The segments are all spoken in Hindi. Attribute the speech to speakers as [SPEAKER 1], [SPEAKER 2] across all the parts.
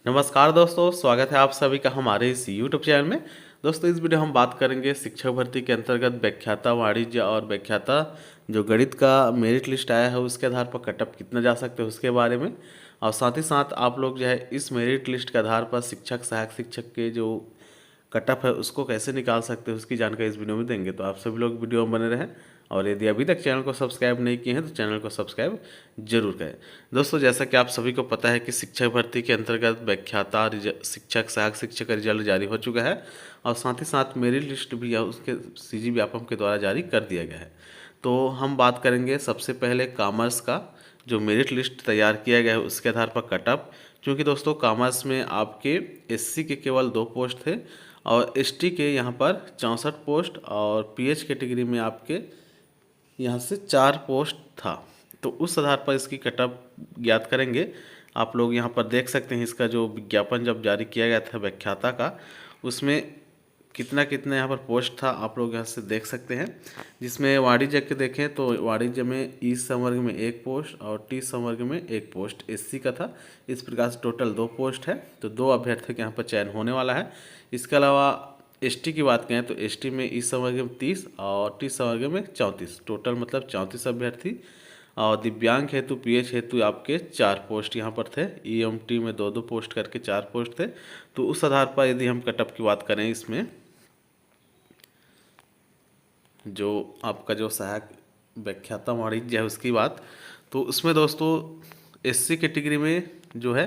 [SPEAKER 1] नमस्कार दोस्तों, स्वागत है आप सभी का हमारे इस यूट्यूब चैनल में। दोस्तों, इस वीडियो हम बात करेंगे शिक्षक भर्ती के अंतर्गत व्याख्याता वाणिज्य और व्याख्याता जो गणित का मेरिट लिस्ट आया है उसके आधार पर कटअप कितना जा सकते हैं उसके बारे में। और साथ ही साथ आप लोग जो है इस मेरिट लिस्ट के आधार पर शिक्षक, सहायक शिक्षक के जो कटअप है उसको कैसे निकाल सकते हैं उसकी जानकारी इस वीडियो में देंगे। तो आप सभी लोग वीडियो में बने रहें और यदि अभी तक चैनल को सब्सक्राइब नहीं किए हैं तो चैनल को सब्सक्राइब जरूर करें। दोस्तों, जैसा कि आप सभी को पता है कि शिक्षक भर्ती के अंतर्गत व्याख्याता, शिक्षक, सहायक शिक्षक का रिजल्ट जारी हो चुका है और साथ ही साथ मेरिट लिस्ट भी उसके सीजी व्यापम के द्वारा जारी कर दिया गया है। तो हम बात करेंगे सबसे पहले कॉमर्स का जो मेरिट लिस्ट तैयार किया गया है उसके आधार पर कटअप। क्योंकि दोस्तों कॉमर्स में आपके एससी के केवल 2 पोस्ट थे और एसटी के यहाँ पर 64 पोस्ट और पीएच कैटेगरी में आपके यहाँ से 4 पोस्ट था। तो उस आधार पर इसकी कटअप ज्ञात करेंगे। आप लोग यहाँ पर देख सकते हैं इसका जो विज्ञापन जब जारी किया गया था व्याख्याता का, उसमें कितना कितना यहाँ पर पोस्ट था आप लोग यहाँ से देख सकते हैं। जिसमें वाणिज्य के देखें तो वाणिज्य में ई संवर्ग में 1 पोस्ट और टी संवर्ग में 1 पोस्ट एससी का था। इस प्रकार से टोटल 2 पोस्ट है, तो 2 अभ्यर्थियों के यहाँ पर चयन होने वाला है। इसके अलावा एसटी की बात करें तो एसटी में ई संवर्ग में 30 और टी संवर्ग में 34, टोटल मतलब 34 अभ्यर्थी। और दिव्यांग हेतु, पीएच हेतु आपके 4 पोस्ट यहाँ पर थे। ईएमटी में 2-2 पोस्ट करके 4 पोस्ट थे। तो उस आधार पर यदि हम कटअप की बात करें, इसमें जो आपका जो सहायक व्याख्याता वाणिज्य है उसकी बात, तो उसमें दोस्तों एससी कैटेगरी में जो है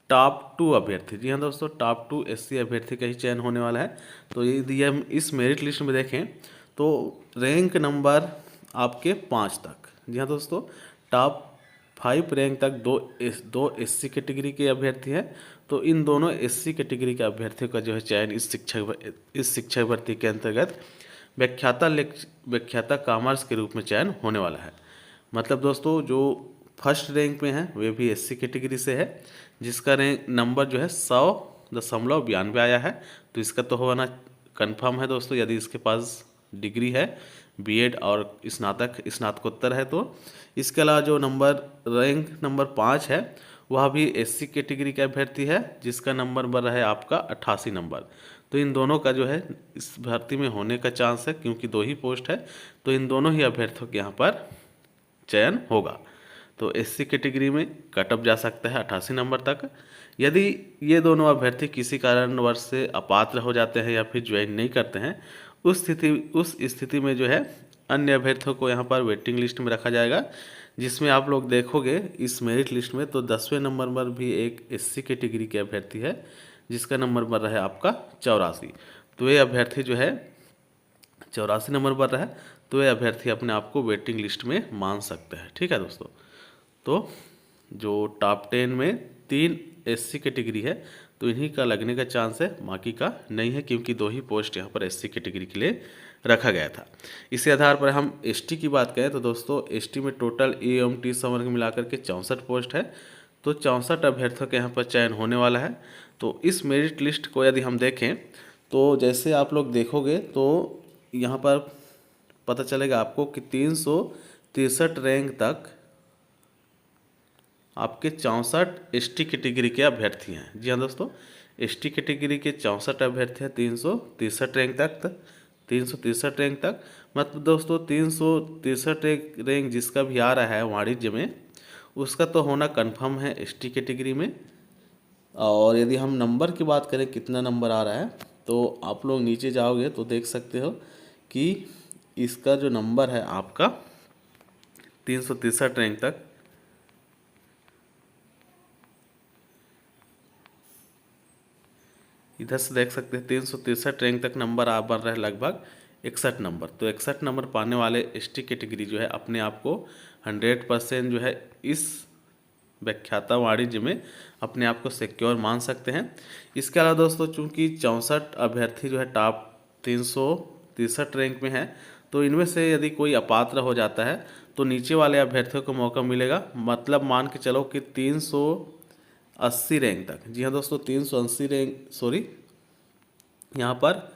[SPEAKER 1] टॉप 2 अभ्यर्थी, जी हाँ दोस्तों, टॉप 2 एससी अभ्यर्थी का ही चयन होने वाला है। तो यदि हम इस मेरिट लिस्ट में देखें तो रैंक नंबर आपके 5 तक, जी हाँ दोस्तों, टॉप 5 रैंक तक दो एससी कैटेगरी के अभ्यर्थी हैं। तो इन दोनों एससी कैटेगरी के अभ्यर्थियों का जो है चयन इस शिक्षक भर्ती के अंतर्गत व्याख्याता कॉमर्स के रूप में चयन होने वाला है। मतलब दोस्तों जो फर्स्ट रैंक में है वे भी एससी कैटेगरी से है, जिसका रैंक नंबर जो है 100.92 आया है। तो इसका तो होना कंफर्म है दोस्तों, यदि इसके पास डिग्री है, बीएड और स्नातकोत्तर है। तो इसके अलावा जो रैंक नंबर 5 है वह भी एससी कैटेगरी का अभ्यर्थी है, जिसका नंबर बन रहा है आपका 88 नंबर। तो इन दोनों का जो है इस भर्ती में होने का चांस है, क्योंकि 2 ही पोस्ट है। तो इन दोनों ही अभ्यर्थियों के यहाँ पर चयन होगा। तो एससी कैटेगरी में कटअप जा सकता है 88 नंबर तक। यदि ये दोनों अभ्यर्थी किसी कारणवश से अपात्र हो जाते हैं या फिर ज्वाइन नहीं करते हैं, उस स्थिति में जो है अन्य अभ्यर्थियों को यहाँ पर वेटिंग लिस्ट में रखा जाएगा। जिसमें आप लोग देखोगे इस मेरिट लिस्ट में तो 10वें नंबर पर भी एक एससी कैटेगरी के अभ्यर्थी है, जिसका नंबर बन रहा है आपका 84। तो ये अभ्यर्थी जो है 84 नंबर पर है, तो ये अभ्यर्थी अपने आप को वेटिंग लिस्ट में मान सकते हैं। ठीक है दोस्तों, तो जो टॉप 10 में 3 एससी कैटेगरी है तो इन्हीं का लगने का चांस है, बाकी का नहीं है, क्योंकि 2 ही पोस्ट यहाँ पर एससी कैटेगरी के लिए रखा गया था। इसी आधार पर हम एसटी की बात करें तो दोस्तों एसटी में टोटल ए एवं टी संवर्ग मिलाकर के 64 पोस्ट है। तो 64 अभ्यर्थियों के यहाँ पर चयन होने वाला है। तो इस मेरिट लिस्ट को यदि हम देखें तो जैसे आप लोग देखोगे तो यहाँ पर पता चलेगा आपको कि 363 रैंक तक आपके 64 एसटी कैटेगरी के अभ्यर्थी हैं। जी हाँ दोस्तों, एसटी कैटेगरी के 64 अभ्यर्थी हैं 363 रैंक तक। मतलब दोस्तों 363 रैंक जिसका भी आ रहा है वाणिज्य में, उसका तो होना कंफर्म है एसटी कैटेगरी में। और यदि हम नंबर की बात करें कितना नंबर आ रहा है, तो आप लोग नीचे जाओगे तो देख सकते हो कि इसका जो नंबर है आपका 363 रैंक तक, इधर से देख सकते हैं 363 रैंक तक नंबर आ बन रहा है लगभग 61 नंबर। तो 61 नंबर पाने वाले एसटी कैटेगरी जो है अपने आप को 100% जो है इस व्याख्याता वाणिज्य में अपने आप को सिक्योर मान सकते हैं। इसके अलावा दोस्तों चूंकि 64 अभ्यर्थी जो है टॉप 363 रैंक में है, तो इनमें से यदि कोई अपात्र हो जाता है तो नीचे वाले अभ्यर्थियों को मौका मिलेगा। मतलब मान के चलो कि 380 रैंक तक, जी हाँ दोस्तों 380 रैंक, सॉरी यहाँ पर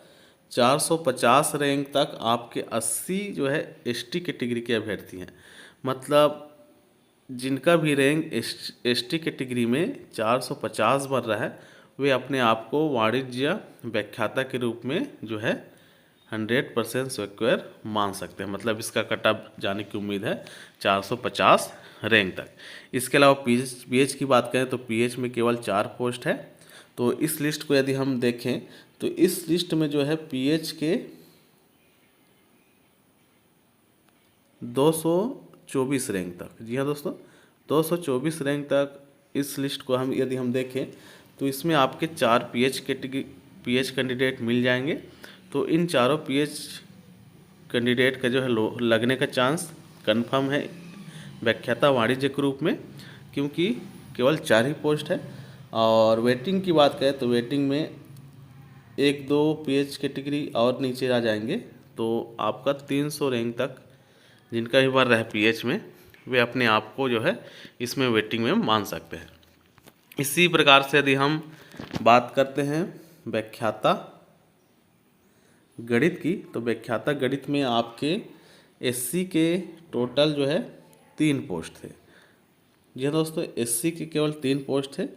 [SPEAKER 1] 450 रैंक तक आपके 80 जो है एसटी कैटेगरी के अभ्यर्थी हैं। मतलब जिनका भी रैंक एसटी कैटेगरी में 450 बन रहा है, वे अपने आप को वाणिज्य व्याख्याता के रूप में जो है 100% सिक्योर मान सकते हैं। मतलब इसका कट ऑफ जाने की उम्मीद है 450 रैंक तक। इसके अलावा पीएच की बात करें तो पीएच में केवल 4 पोस्ट है। तो इस लिस्ट को यदि हम देखें तो इस लिस्ट में जो है पीएच के 224 रैंक तक, जी हाँ दोस्तों, 224 रैंक तक इस लिस्ट को हम यदि हम देखें तो इसमें आपके 4 पीएच कैंडिडेट मिल जाएंगे। तो इन चारों पीएच कैंडिडेट का जो है लगने का चांस कन्फर्म है व्याख्याता वाणिज्य के रूप में, क्योंकि केवल 4 ही पोस्ट है। और वेटिंग की बात करें तो वेटिंग में 1-2 पीएच कैटेगरी और नीचे आ जाएंगे, तो आपका 300 रैंक तक जिनका भी भर रहा है पीएच में, वे अपने आप को जो है इसमें वेटिंग में मान सकते हैं। इसी प्रकार से यदि हम बात करते हैं व्याख्याता गणित की, तो व्याख्याता गणित में आपके एससी के टोटल जो है 3 पोस्ट थे। जी हाँ दोस्तों, एससी के केवल 3 पोस्ट थे।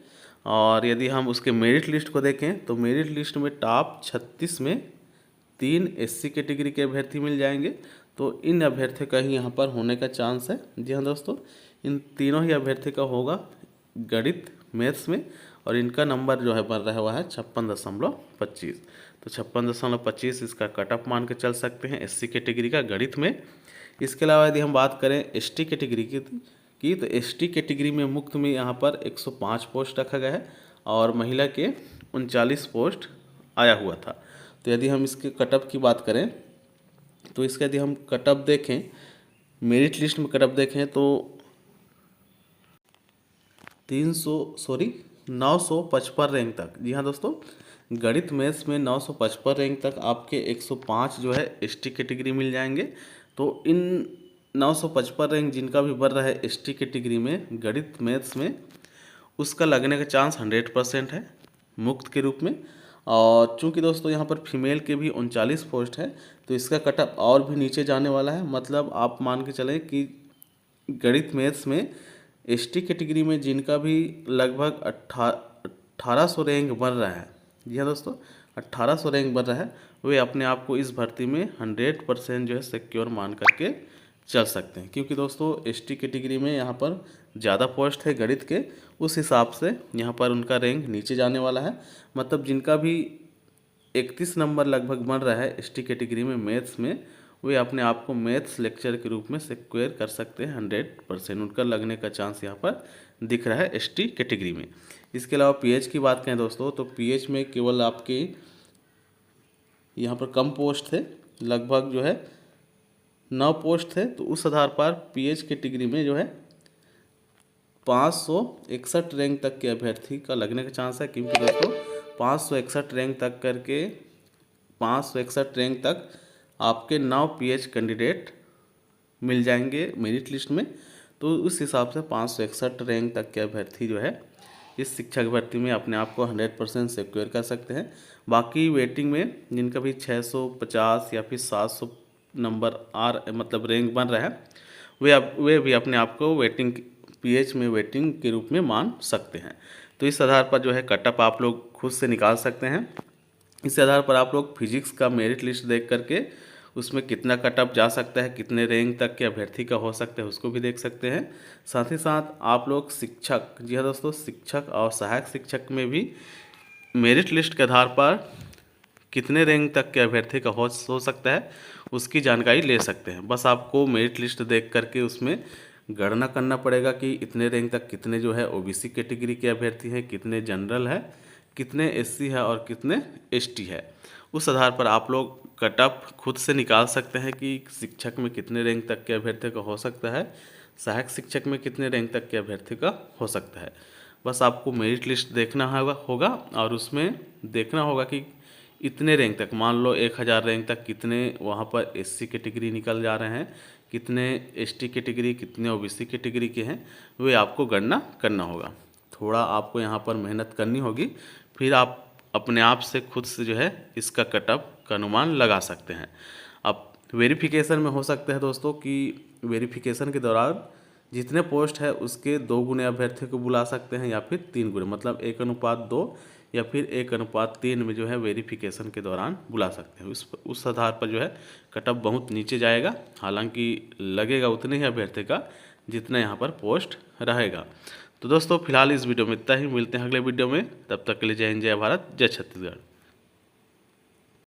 [SPEAKER 1] और यदि हम उसके मेरिट लिस्ट को देखें तो मेरिट लिस्ट में टॉप 36 में 3 एससी कैटेगरी के अभ्यर्थी मिल जाएंगे। तो इन अभ्यर्थियों का ही यहाँ पर होने का चांस है। जी हाँ दोस्तों, इन तीनों ही अभ्यर्थी का होगा गणित मैथ्स में, और इनका नंबर जो है बन रहा हुआ है 56.25। तो 56.25 इसका कट ऑफ मान के चल सकते हैं एससी कैटेगरी का गणित में। इसके अलावा यदि हम बात करें एसटी कैटेगरी की तो एसटी कैटेगरी में मुक्त में यहाँ पर 105 पोस्ट रखा गया है और महिला के 39 पोस्ट आया हुआ था। तो यदि हम इसके कट ऑफ की बात करें तो इसका यदि हम कट ऑफ देखें, मेरिट लिस्ट में कट ऑफ देखें तो 955 रैंक तक, जी हाँ दोस्तों, गणित मैथ्स में 955 रैंक तक आपके 105 जो है एसटी कैटेगरी मिल जाएंगे। तो इन 955 रैंक जिनका भी बढ़ रहा है एसटी कैटेगरी में गणित मैथ्स में, उसका लगने का चांस 100% है मुक्त के रूप में। और चूंकि दोस्तों यहाँ पर फीमेल के भी 39 पोस्ट है, तो इसका कट ऑफ और भी नीचे जाने वाला है। मतलब आप मान के चलें कि गणित मैथ्स में एसटी कैटेगरी में जिनका भी लगभग 1800 रैंक बन रहा है, जी हाँ दोस्तों, 1800 रैंक बन रहा है, वे अपने आप को इस भर्ती में 100% जो है सिक्योर मान करके चल सकते हैं। क्योंकि दोस्तों एसटी कैटेगरी में यहाँ पर ज़्यादा पोस्ट है गणित के, उस हिसाब से यहाँ पर उनका रैंक नीचे जाने वाला है। मतलब जिनका भी 31 नंबर लगभग बन रहा है एसटी कैटेगरी में मैथ्स में, वे अपने आप को मैथ्स लेक्चर के रूप में सिक्योर कर सकते हैं 100%। उनका लगने का चांस यहाँ पर दिख रहा है एसटी कैटेगरी में। इसके अलावा पीएच की बात करें दोस्तों, तो पीएच में केवल आपके यहाँ पर कम पोस्ट थे, लगभग जो है 9 पोस्ट थे। तो उस आधार पर पीएच कैटेगरी में जो है 561 रैंक तक के अभ्यर्थी का लगने का चांस है। क्योंकि दोस्तों 561 रैंक तक करके 561 रैंक तक आपके 9 पीएच कैंडिडेट मिल जाएंगे मेरिट लिस्ट में। तो उस हिसाब से 561 रैंक तक के अभ्यर्थी जो है इस शिक्षक भर्ती में अपने आप को 100% सिक्योर कर सकते हैं। बाकी वेटिंग में जिनका भी 650 या फिर 700 नंबर मतलब रैंक बन रहा है, वे भी अपने आप को वेटिंग पीएच में वेटिंग के रूप में मान सकते हैं। तो इस आधार पर जो है कट ऑफ आप लोग खुद से निकाल सकते हैं। इस आधार पर आप लोग फिजिक्स का मेरिट लिस्ट देख करके उसमें कितना कट ऑफ जा सकता है, कितने रैंक तक के अभ्यर्थी का हो सकता है, उसको भी देख सकते हैं। साथ ही साथ आप लोग शिक्षक, जी हाँ दोस्तों, शिक्षक और सहायक शिक्षक में भी मेरिट लिस्ट के आधार पर कितने रैंक तक के अभ्यर्थी का हो सकता है उसकी जानकारी ले सकते हैं। बस आपको मेरिट लिस्ट देख करके उसमें गणना करना पड़ेगा कि इतने रैंक तक कितने जो है ओबीसी कैटेगरी के अभ्यर्थी हैं, कितने जनरल है, कितने एससी है और कितने एसटी है। उस आधार पर आप लोग कट ऑफ खुद से निकाल सकते हैं कि शिक्षक में कितने रैंक तक के अभ्यर्थी का हो सकता है, सहायक शिक्षक में कितने रैंक तक के अभ्यर्थी का हो सकता है। बस आपको मेरिट लिस्ट देखना होगा और उसमें देखना होगा कि इतने रैंक तक, मान लो 1000 रैंक तक कितने वहाँ पर एससी कैटेगरी निकल जा रहे हैं, कितने एसटी कैटेगरी, कितने ओबीसी कैटेगरी के हैं, वे आपको गणना करना होगा। थोड़ा आपको यहाँ पर मेहनत करनी होगी, फिर आप अपने आप से खुद से जो है इसका कट ऑफ का अनुमान लगा सकते हैं। अब वेरिफिकेशन में हो सकता है दोस्तों कि वेरिफिकेशन के दौरान जितने पोस्ट है उसके 2 गुने अभ्यर्थियों को बुला सकते हैं या फिर 3 गुने, मतलब 1:2 या फिर 1:3 में जो है वेरिफिकेशन के दौरान बुला सकते हैं। उस आधार पर जो है कट ऑफ बहुत नीचे जाएगा। हालांकि लगेगा उतने ही अभ्यर्थी का जितना यहाँ पर पोस्ट रहेगा। तो दोस्तों फिलहाल इस वीडियो में इतना ही, मिलते हैं अगले वीडियो में। तब तक के लिए जय हिंद, जय भारत, जय छत्तीसगढ़।